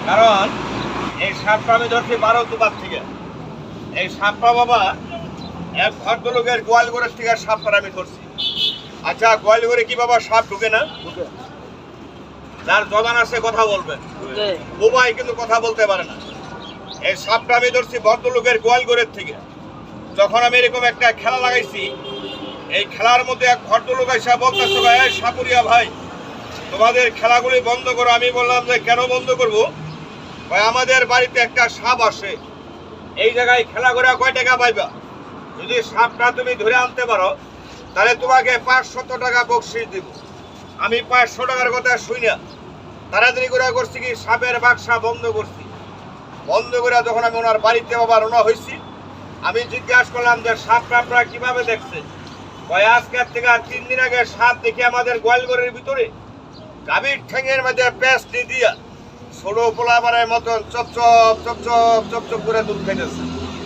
কারণ এই সাপটা আমি ধরছি 12 দুবার থেকে। এই সাপটা বাবা এক ভদ্রলোকের গোয়ালঘরের থেকে সাপটা আমি ধরছি। আচ্ছা, গোয়ালঘরে কি বাবা সাপ ঢুকে না? যার জবান আছে কথা বলবেন, বোবাই কিন্তু কথা বলতে পারে না। এই সাপটা আমি ধরছি ভদ্রলোকের গোয়ালঘরের থেকে। যখন আমি এরকম একটা খেলা লাগাইছি, এই খেলার মধ্যে এক ভদ্রলোক এসে বলতেছে, এই সাপুরিয়া ভাই, তোমাদের খেলাগুলি বন্ধ করো। আমি বললাম যে কেন বন্ধ করবো? ভাই, আমাদের বাড়িতে একটা সাপ আসে, এই জায়গায় খেলা করে কয় টাকা পাইবা? যদি সাপটা তুমি ধরে আনতে পারো তাহলে তোমাকে 500 টাকা বকশিশ দিব। আমি 500 টাকার কথা শুই না, তাড়াতাড়ি করে করছি কি সাপের বাক্সা বন্ধ করছি। বন্ধ করে যখন আমি ওনার বাড়িতে বাবা রওনা হয়েছি, আমি জিজ্ঞাসা করলাম যে সাপটা আপনারা কিভাবে দেখছে? ভাই, আজকের থেকে 3 দিন আগে সাপ দেখি আমাদের গোয়ালঘরের ভিতরে গাভীর ঠ্যাঙের মধ্যে পেস্ট দিয়া ছোট পোলাবারের মতন চপচপ চপচপ চপচপ করে দুধ খাইতেছে।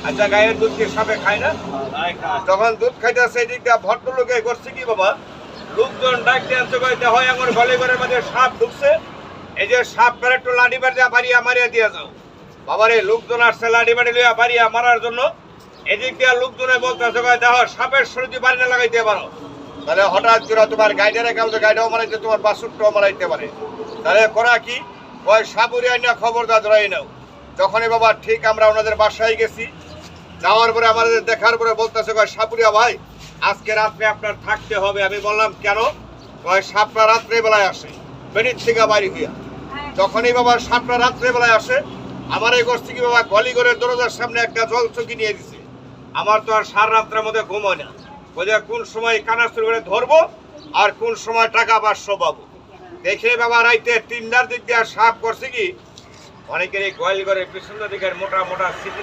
আচ্ছা, গায়ের দুধ কি সাপে খায় না? যখন দুধ খাইতেছে এই দিকটা ভদ্রলোকে করছে কি বাবা, লোকজন ডাক দিয়ে হয় আমার গোয়ালঘরের মধ্যে সাপ ঢুকছে, এই যে সাপ পেরে একটু লাঠি বাড়ি বাড়িয়া মারিয়া দিয়ে যাও। বাবারে, লোকজন আসছে লাঠি বাড়ি লিয়া বাড়িয়া মারার জন্য। এদিক দিয়ে লোকজনে বলতেছে দেখো সাপের শরীর বাড়ি না লাগাইতে পারো, তাহলে হঠাৎ করে তোমার গাইডারে কাউকে গাইডাও মারাইতে, তোমার বাসুরটাও মারাইতে পারে। তাহলে করা কি, ওই সাপুরি আইনা খবরদার ধরাই নাও। যখনই বাবা ঠিক আমরা ওনাদের বাসায় গেছি, যাওয়ার পরে আমাদের দেখার পরে বলতেছে সাপুরিয়া ভাই, আজকে রাত্রে আপনার থাকতে হবে। আমি বললাম কেন? ওই সাপটা রাত্রে বেলায় আসে বেড়ির থেকে বাড়ি হইয়া। যখনই বাবা সাপটা রাত্রে বেলায় আসে, আমার এই করছি কি বাবা, গলিঘরের দরজার সামনে একটা জল চকি নিয়ে দিছে। আমার তো আর সারা রাত্রের মধ্যে ঘুম হয় না, বোঝা কোন সময় কানাস্তুর করে ধরবো আর কোন সময় টাকা 500 পাবো। দেখে বাবা রাইতে 3টার দিক দিয়ে সাপ করছে কি, অনেকের এই গোয়ালঘরের পিছনের দিকের মোটা মোটা স্মৃতি